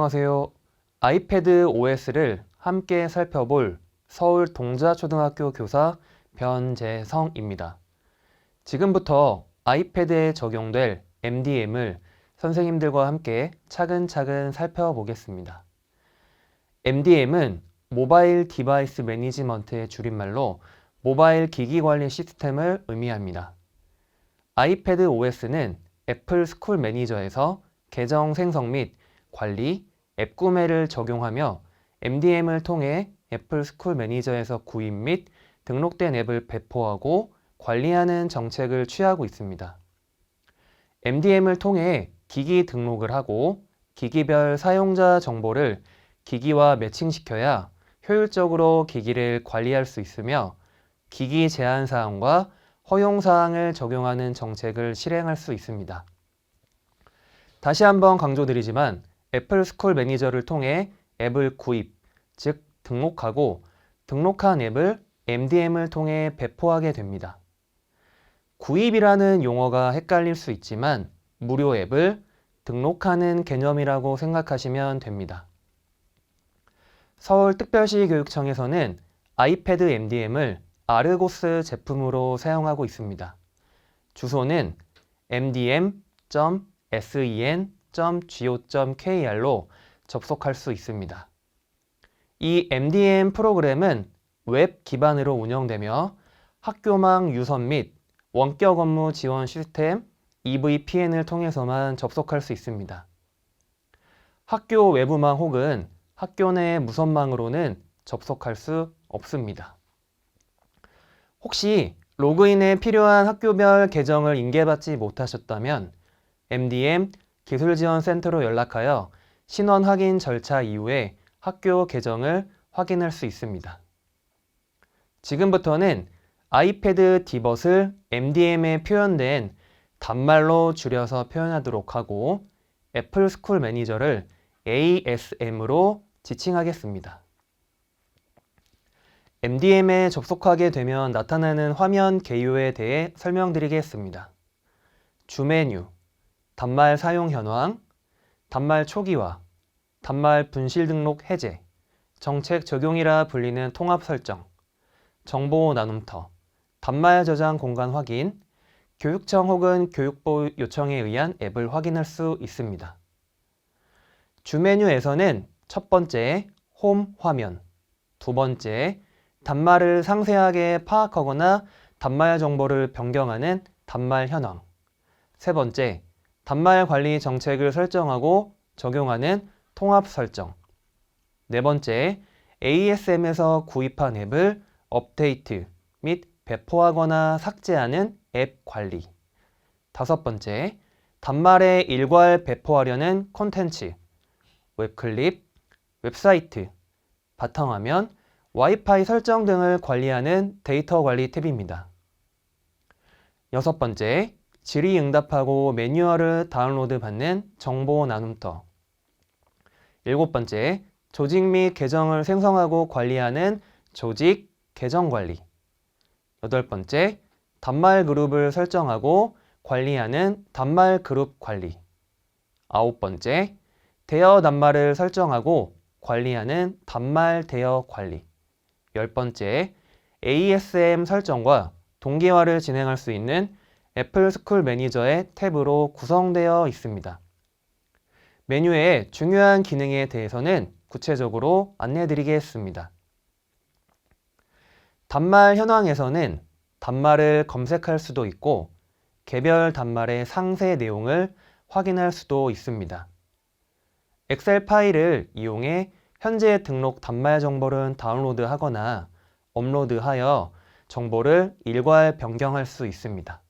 안녕하세요. 아이패드 OS를 함께 살펴볼 서울 동자초등학교 교사 변재성입니다. 지금부터 아이패드에 적용될 MDM을 선생님들과 함께 차근차근 살펴보겠습니다. MDM은 모바일 디바이스 매니지먼트의 줄임말로 모바일 기기 관리 시스템을 의미합니다. 아이패드 OS는 애플 스쿨 매니저에서 계정 생성 및 관리, 앱 구매를 적용하며 MDM을 통해 애플 스쿨 매니저에서 구입 및 등록된 앱을 배포하고 관리하는 정책을 취하고 있습니다. MDM을 통해 기기 등록을 하고 기기별 사용자 정보를 기기와 매칭시켜야 효율적으로 기기를 관리할 수 있으며 기기 제한 사항과 허용 사항을 적용하는 정책을 실행할 수 있습니다. 다시 한번 강조드리지만 애플 스쿨 매니저를 통해 앱을 구입, 즉 등록하고 등록한 앱을 MDM을 통해 배포하게 됩니다. 구입이라는 용어가 헷갈릴 수 있지만 무료 앱을 등록하는 개념이라고 생각하시면 됩니다. 서울특별시 교육청에서는 아이패드 MDM을 아르고스 제품으로 사용하고 있습니다. 주소는 mdm.sen.go.kr로 접속할 수 있습니다. 이 MDM 프로그램은 웹 기반으로 운영되며 학교망 유선 및 원격 업무 지원 시스템 EVPN을 통해서만 접속할 수 있습니다. 학교 외부망 혹은 학교 내 무선망으로는 접속할 수 없습니다. 혹시 로그인에 필요한 학교별 계정을 인계받지 못하셨다면 MDM 기술지원센터로 연락하여 신원 확인 절차 이후에 학교 계정을 확인할 수 있습니다. 지금부터는 아이패드 디벗을 MDM에 표현된 단말로 줄여서 표현하도록 하고 애플 스쿨 매니저를 ASM으로 지칭하겠습니다. MDM에 접속하게 되면 나타나는 화면 개요에 대해 설명드리겠습니다. 주메뉴, 단말 사용 현황, 단말 초기화, 단말 분실 등록 해제, 정책 적용이라 불리는 통합 설정, 정보 나눔터, 단말 저장 공간 확인, 교육청 혹은 교육부 요청에 의한 앱을 확인할 수 있습니다. 주메뉴에서는 첫 번째, 홈 화면, 두 번째, 단말을 상세하게 파악하거나 단말 정보를 변경하는 단말 현황, 세 번째, 단말 관리 정책을 설정하고 적용하는 통합 설정, 네 번째, ASM에서 구입한 앱을 업데이트 및 배포하거나 삭제하는 앱 관리, 다섯 번째, 단말에 일괄 배포하려는 콘텐츠, 웹클립, 웹사이트, 바탕화면, 와이파이 설정 등을 관리하는 데이터 관리 탭입니다. 여섯 번째, 질의응답하고 매뉴얼을 다운로드 받는 정보 나눔터. 일곱 번째, 조직 및 계정을 생성하고 관리하는 조직 계정 관리. 여덟 번째, 단말 그룹을 설정하고 관리하는 단말 그룹 관리. 아홉 번째, 대여 단말을 설정하고 관리하는 단말 대여 관리. 열 번째, ASM 설정과 동기화를 진행할 수 있는 애플 스쿨 매니저의 탭으로 구성되어 있습니다. 메뉴의 중요한 기능에 대해서는 구체적으로 안내해 드리겠습니다. 단말 현황에서는 단말을 검색할 수도 있고 개별 단말의 상세 내용을 확인할 수도 있습니다. 엑셀 파일을 이용해 현재 등록 단말 정보를 다운로드하거나 업로드하여 정보를 일괄 변경할 수 있습니다.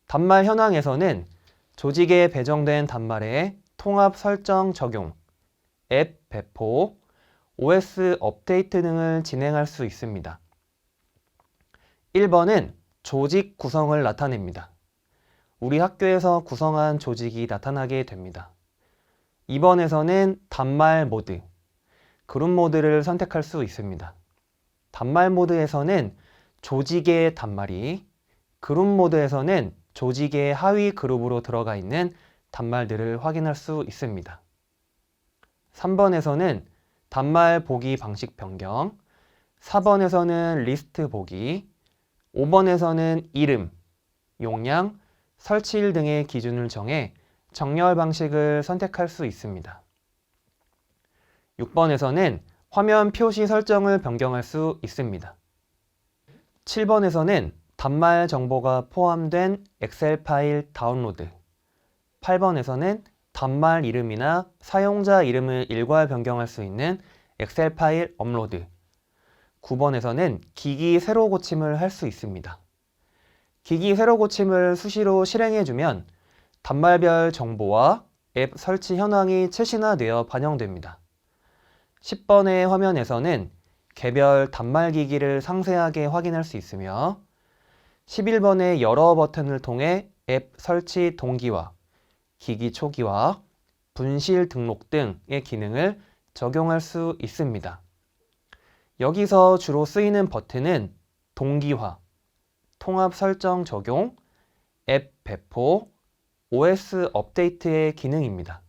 단말 현황에서는 조직에 배정된 단말에 통합 설정 적용, 앱 배포, OS 업데이트 등을 진행할 수 있습니다. 1번은 조직 구성을 나타냅니다. 우리 학교에서 구성한 조직이 나타나게 됩니다. 2번에서는 단말 모드, 그룹 모드를 선택할 수 있습니다. 단말 모드에서는 조직의 단말이, 그룹 모드에서는 조직의 하위 그룹으로 들어가 있는 단말들을 확인할 수 있습니다. 3번에서는 단말 보기 방식 변경, 4번에서는 리스트 보기, 5번에서는 이름, 용량, 설치일 등의 기준을 정해 정렬 방식을 선택할 수 있습니다. 6번에서는 화면 표시 설정을 변경할 수 있습니다. 7번에서는 단말 정보가 포함된 엑셀 파일 다운로드, 8번에서는 단말 이름이나 사용자 이름을 일괄 변경할 수 있는 엑셀 파일 업로드, 9번에서는 기기 새로 고침을 할 수 있습니다. 기기 새로 고침을 수시로 실행해주면 단말별 정보와 앱 설치 현황이 최신화되어 반영됩니다. 10번의 화면에서는 개별 단말 기기를 상세하게 확인할 수 있으며 11번의 여러 버튼을 통해 앱 설치 동기화, 기기 초기화, 분실 등록 등의 기능을 적용할 수 있습니다. 여기서 주로 쓰이는 버튼은 동기화, 통합 설정 적용, 앱 배포, OS 업데이트의 기능입니다.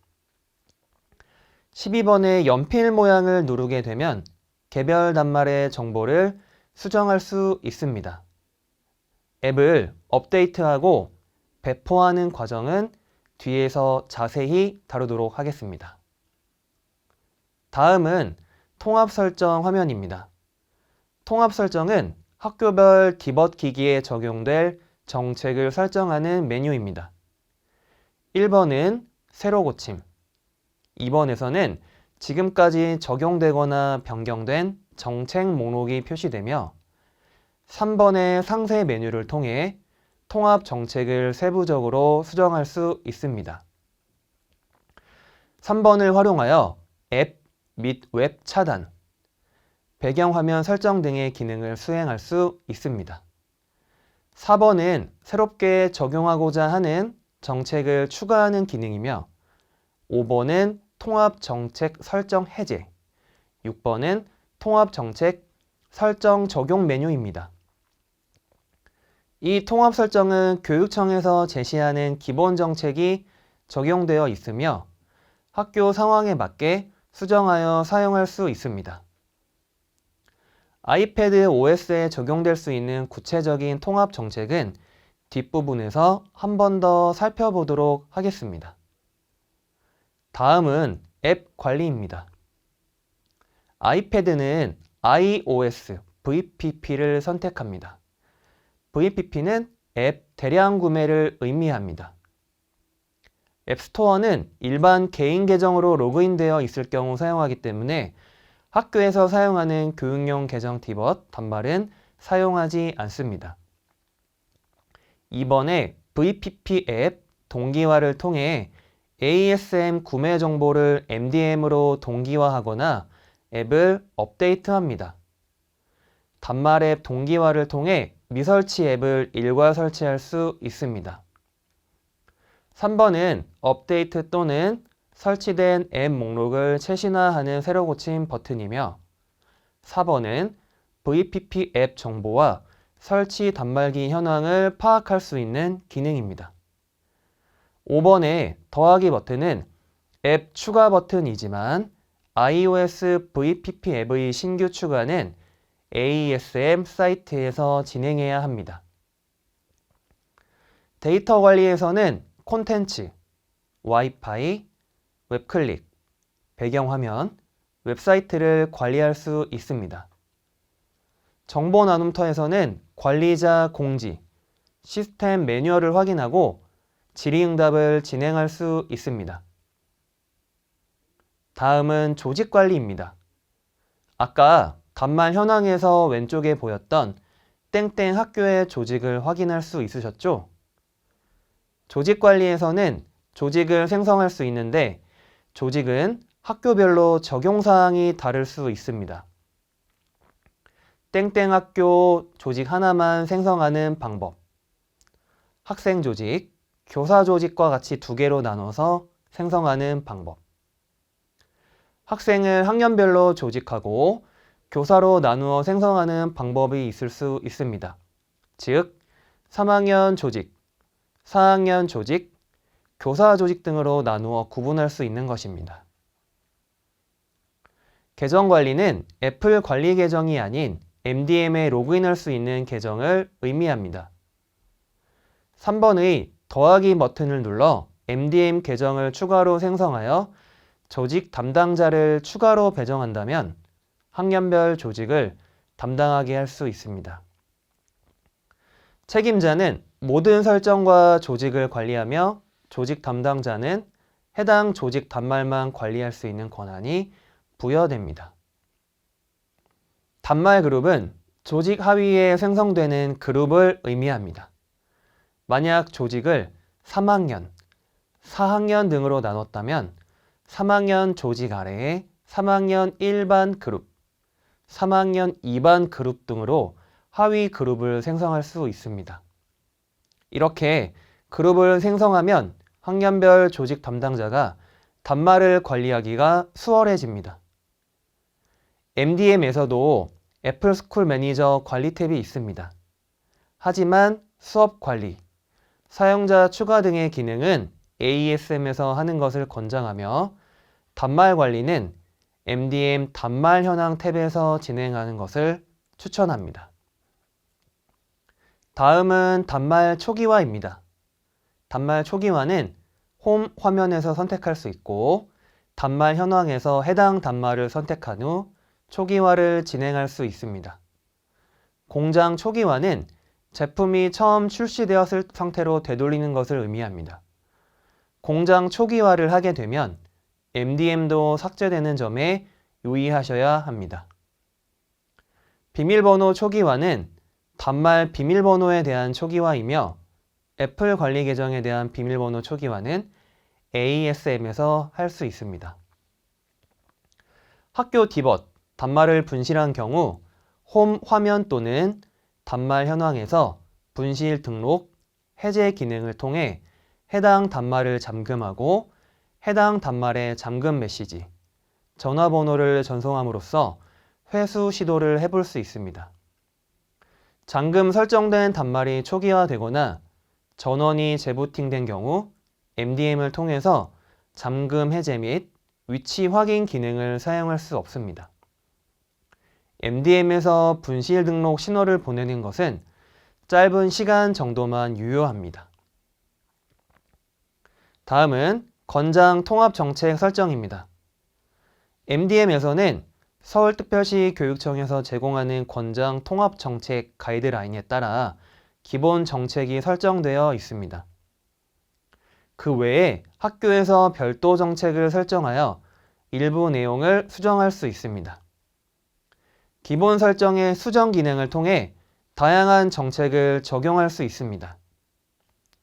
12번의 연필 모양을 누르게 되면 개별 단말의 정보를 수정할 수 있습니다. 앱을 업데이트하고 배포하는 과정은 뒤에서 자세히 다루도록 하겠습니다. 다음은 통합 설정 화면입니다. 통합 설정은 학교별 디벗 기기에 적용될 정책을 설정하는 메뉴입니다. 1번은 새로 고침, 2번에서는 지금까지 적용되거나 변경된 정책 목록이 표시되며 3번의 상세 메뉴를 통해 통합 정책을 세부적으로 수정할 수 있습니다. 3번을 활용하여 앱 및 웹 차단, 배경화면 설정 등의 기능을 수행할 수 있습니다. 4번은 새롭게 적용하고자 하는 정책을 추가하는 기능이며 5번은 통합 정책 설정 해제, 6번은 통합 정책 설정 적용 메뉴입니다. 이 통합 설정은 교육청에서 제시하는 기본 정책이 적용되어 있으며 학교 상황에 맞게 수정하여 사용할 수 있습니다. 아이패드 OS에 적용될 수 있는 구체적인 통합 정책은 뒷부분에서 한 번 더 살펴보도록 하겠습니다. 다음은 앱 관리입니다. 아이패드는 iOS VPP를 선택합니다. VPP는 앱 대량 구매를 의미합니다. 앱스토어는 일반 개인 계정으로 로그인되어 있을 경우 사용하기 때문에 학교에서 사용하는 교육용 계정 디벗 단말은 사용하지 않습니다. 이번에 VPP 앱 동기화를 통해 ASM 구매 정보를 MDM으로 동기화하거나 앱을 업데이트합니다. 단말 앱 동기화를 통해 미설치 앱을 일괄 설치할 수 있습니다. 3번은 업데이트 또는 설치된 앱 목록을 최신화하는 새로 고침 버튼이며 4번은 VPP 앱 정보와 설치 단말기 현황을 파악할 수 있는 기능입니다. 5번의 더하기 버튼은 앱 추가 버튼이지만 iOS VPP 앱의 신규 추가는 ASM 사이트에서 진행해야 합니다. 데이터 관리에서는 콘텐츠, 와이파이, 웹클릭, 배경화면, 웹사이트를 관리할 수 있습니다. 정보 나눔터에서는 관리자 공지, 시스템 매뉴얼을 확인하고 질의응답을 진행할 수 있습니다. 다음은 조직관리입니다. 아까 단말 현황에서 왼쪽에 보였던 땡땡 학교의 조직을 확인할 수 있으셨죠? 조직관리에서는 조직을 생성할 수 있는데 조직은 학교별로 적용사항이 다를 수 있습니다. 땡땡 학교 조직 하나만 생성하는 방법, 학생 조직, 교사 조직과 같이 두 개로 나눠서 생성하는 방법, 학생을 학년별로 조직하고 교사로 나누어 생성하는 방법이 있을 수 있습니다. 즉, 3학년 조직, 4학년 조직, 교사 조직 등으로 나누어 구분할 수 있는 것입니다. 계정 관리는 애플 관리 계정이 아닌 MDM에 로그인할 수 있는 계정을 의미합니다. 3번의 더하기 버튼을 눌러 MDM 계정을 추가로 생성하여 조직 담당자를 추가로 배정한다면 학년별 조직을 담당하게 할 수 있습니다. 책임자는 모든 설정과 조직을 관리하며 조직 담당자는 해당 조직 단말만 관리할 수 있는 권한이 부여됩니다. 단말 그룹은 조직 하위에 생성되는 그룹을 의미합니다. 만약 조직을 3학년, 4학년 등으로 나눴다면 3학년 조직 아래에 3학년 1반 그룹, 3학년 2반 그룹 등으로 하위 그룹을 생성할 수 있습니다. 이렇게 그룹을 생성하면 학년별 조직 담당자가 단말을 관리하기가 수월해집니다. MDM에서도 애플 스쿨 매니저 관리 탭이 있습니다. 하지만 수업 관리, 사용자 추가 등의 기능은 ASM에서 하는 것을 권장하며 단말 관리는 MDM 단말 현황 탭에서 진행하는 것을 추천합니다. 다음은 단말 초기화입니다. 단말 초기화는 홈 화면에서 선택할 수 있고 단말 현황에서 해당 단말을 선택한 후 초기화를 진행할 수 있습니다. 공장 초기화는 제품이 처음 출시되었을 상태로 되돌리는 것을 의미합니다. 공장 초기화를 하게 되면 MDM도 삭제되는 점에 유의하셔야 합니다. 비밀번호 초기화는 단말 비밀번호에 대한 초기화이며 애플 관리 계정에 대한 비밀번호 초기화는 ASM에서 할 수 있습니다. 학교 디벗, 단말을 분실한 경우 홈 화면 또는 단말 현황에서 분실 등록, 해제 기능을 통해 해당 단말을 잠금하고 해당 단말의 잠금 메시지, 전화번호를 전송함으로써 회수 시도를 해볼 수 있습니다. 잠금 설정된 단말이 초기화되거나 전원이 재부팅된 경우 MDM을 통해서 잠금 해제 및 위치 확인 기능을 사용할 수 없습니다. MDM에서 분실 등록 신호를 보내는 것은 짧은 시간 정도만 유효합니다. 다음은 건장 통합 정책 설정입니다. MDM에서는 서울특별시 교육청에서 제공하는 건장 통합 정책 가이드라인에 따라 기본 정책이 설정되어 있습니다. 그 외에 학교에서 별도 정책을 설정하여 일부 내용을 수정할 수 있습니다. 기본 설정의 수정 기능을 통해 다양한 정책을 적용할 수 있습니다.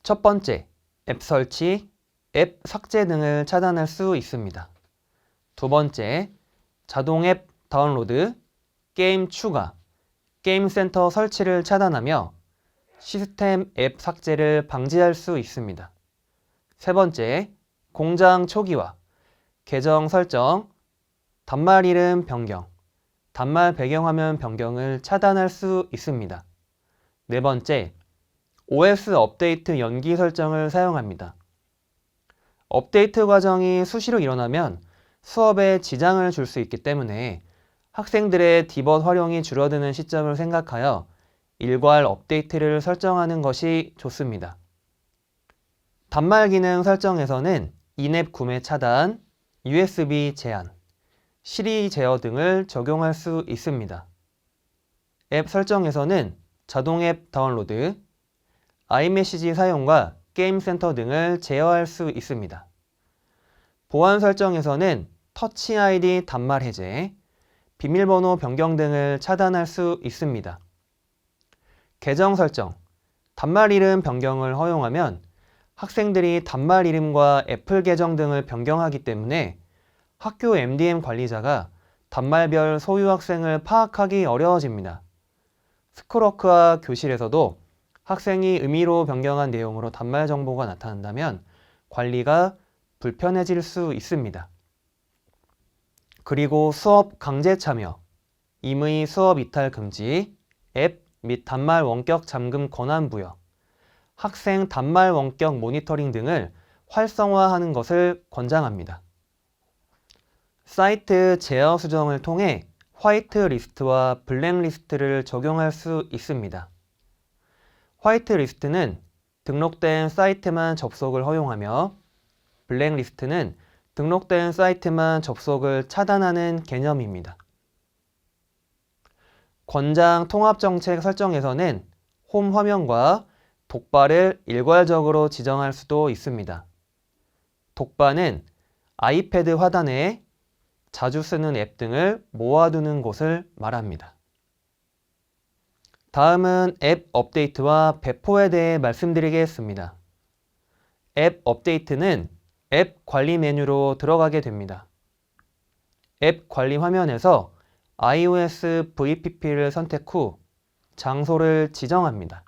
첫 번째, 앱 설치, 앱 삭제 등을 차단할 수 있습니다. 두 번째, 자동 앱 다운로드, 게임 추가, 게임 센터 설치를 차단하며 시스템 앱 삭제를 방지할 수 있습니다. 세 번째, 공장 초기화, 계정 설정, 단말 이름 변경, 단말 배경화면 변경을 차단할 수 있습니다. 네 번째, OS 업데이트 연기 설정을 사용합니다. 업데이트 과정이 수시로 일어나면 수업에 지장을 줄 수 있기 때문에 학생들의 디벗 활용이 줄어드는 시점을 생각하여 일괄 업데이트를 설정하는 것이 좋습니다. 단말 기능 설정에서는 인앱 구매 차단, USB 제한, 시리 제어 등을 적용할 수 있습니다. 앱 설정에서는 자동 앱 다운로드, 아이메시지 사용과 게임 센터 등을 제어할 수 있습니다. 보안 설정에서는 터치 아이디 단말 해제, 비밀번호 변경 등을 차단할 수 있습니다. 계정 설정, 단말 이름 변경을 허용하면 학생들이 단말 이름과 애플 계정 등을 변경하기 때문에 학교 MDM 관리자가 단말별 소유 학생을 파악하기 어려워집니다. 스쿨워크와 교실에서도 학생이 임의로 변경한 내용으로 단말 정보가 나타난다면 관리가 불편해질 수 있습니다. 그리고 수업 강제 참여, 임의 수업 이탈 금지, 앱 및 단말 원격 잠금 권한 부여, 학생 단말 원격 모니터링 등을 활성화하는 것을 권장합니다. 사이트 제어 수정을 통해 화이트 리스트와 블랙 리스트를 적용할 수 있습니다. 화이트 리스트는 등록된 사이트만 접속을 허용하며 블랙 리스트는 등록된 사이트만 접속을 차단하는 개념입니다. 권장 통합 정책 설정에서는 홈 화면과 독바를 일괄적으로 지정할 수도 있습니다. 독바는 아이패드 하단에 자주 쓰는 앱 등을 모아두는 곳을 말합니다. 다음은 앱 업데이트와 배포에 대해 말씀드리겠습니다. 앱 업데이트는 앱 관리 메뉴로 들어가게 됩니다. 앱 관리 화면에서 iOS VPP를 선택 후 장소를 지정합니다.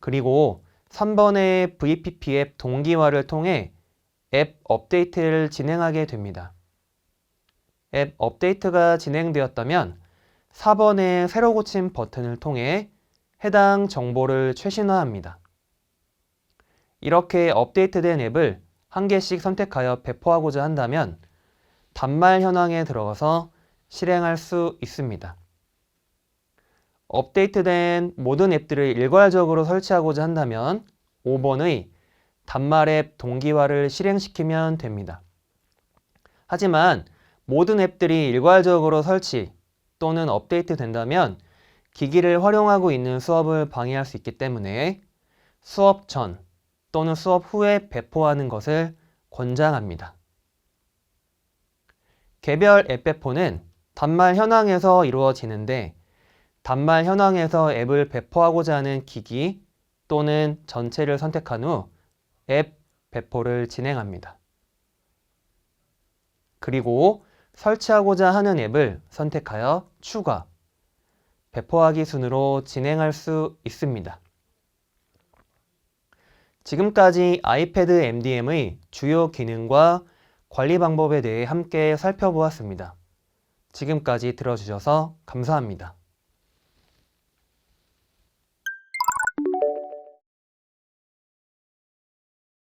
그리고 3번의 VPP 앱 동기화를 통해 앱 업데이트를 진행하게 됩니다. 앱 업데이트가 진행되었다면 4번의 새로 고침 버튼을 통해 해당 정보를 최신화합니다. 이렇게 업데이트된 앱을 한 개씩 선택하여 배포하고자 한다면 단말 현황에 들어가서 실행할 수 있습니다. 업데이트된 모든 앱들을 일괄적으로 설치하고자 한다면 5번의 단말 앱 동기화를 실행시키면 됩니다. 하지만 모든 앱들이 일괄적으로 설치 또는 업데이트 된다면 기기를 활용하고 있는 수업을 방해할 수 있기 때문에 수업 전 또는 수업 후에 배포하는 것을 권장합니다. 개별 앱 배포는 단말 현황에서 이루어지는데 단말 현황에서 앱을 배포하고자 하는 기기 또는 전체를 선택한 후 앱 배포를 진행합니다. 그리고 설치하고자 하는 앱을 선택하여 추가, 배포하기 순으로 진행할 수 있습니다. 지금까지 아이패드 MDM의 주요 기능과 관리 방법에 대해 함께 살펴보았습니다. 지금까지 들어주셔서 감사합니다.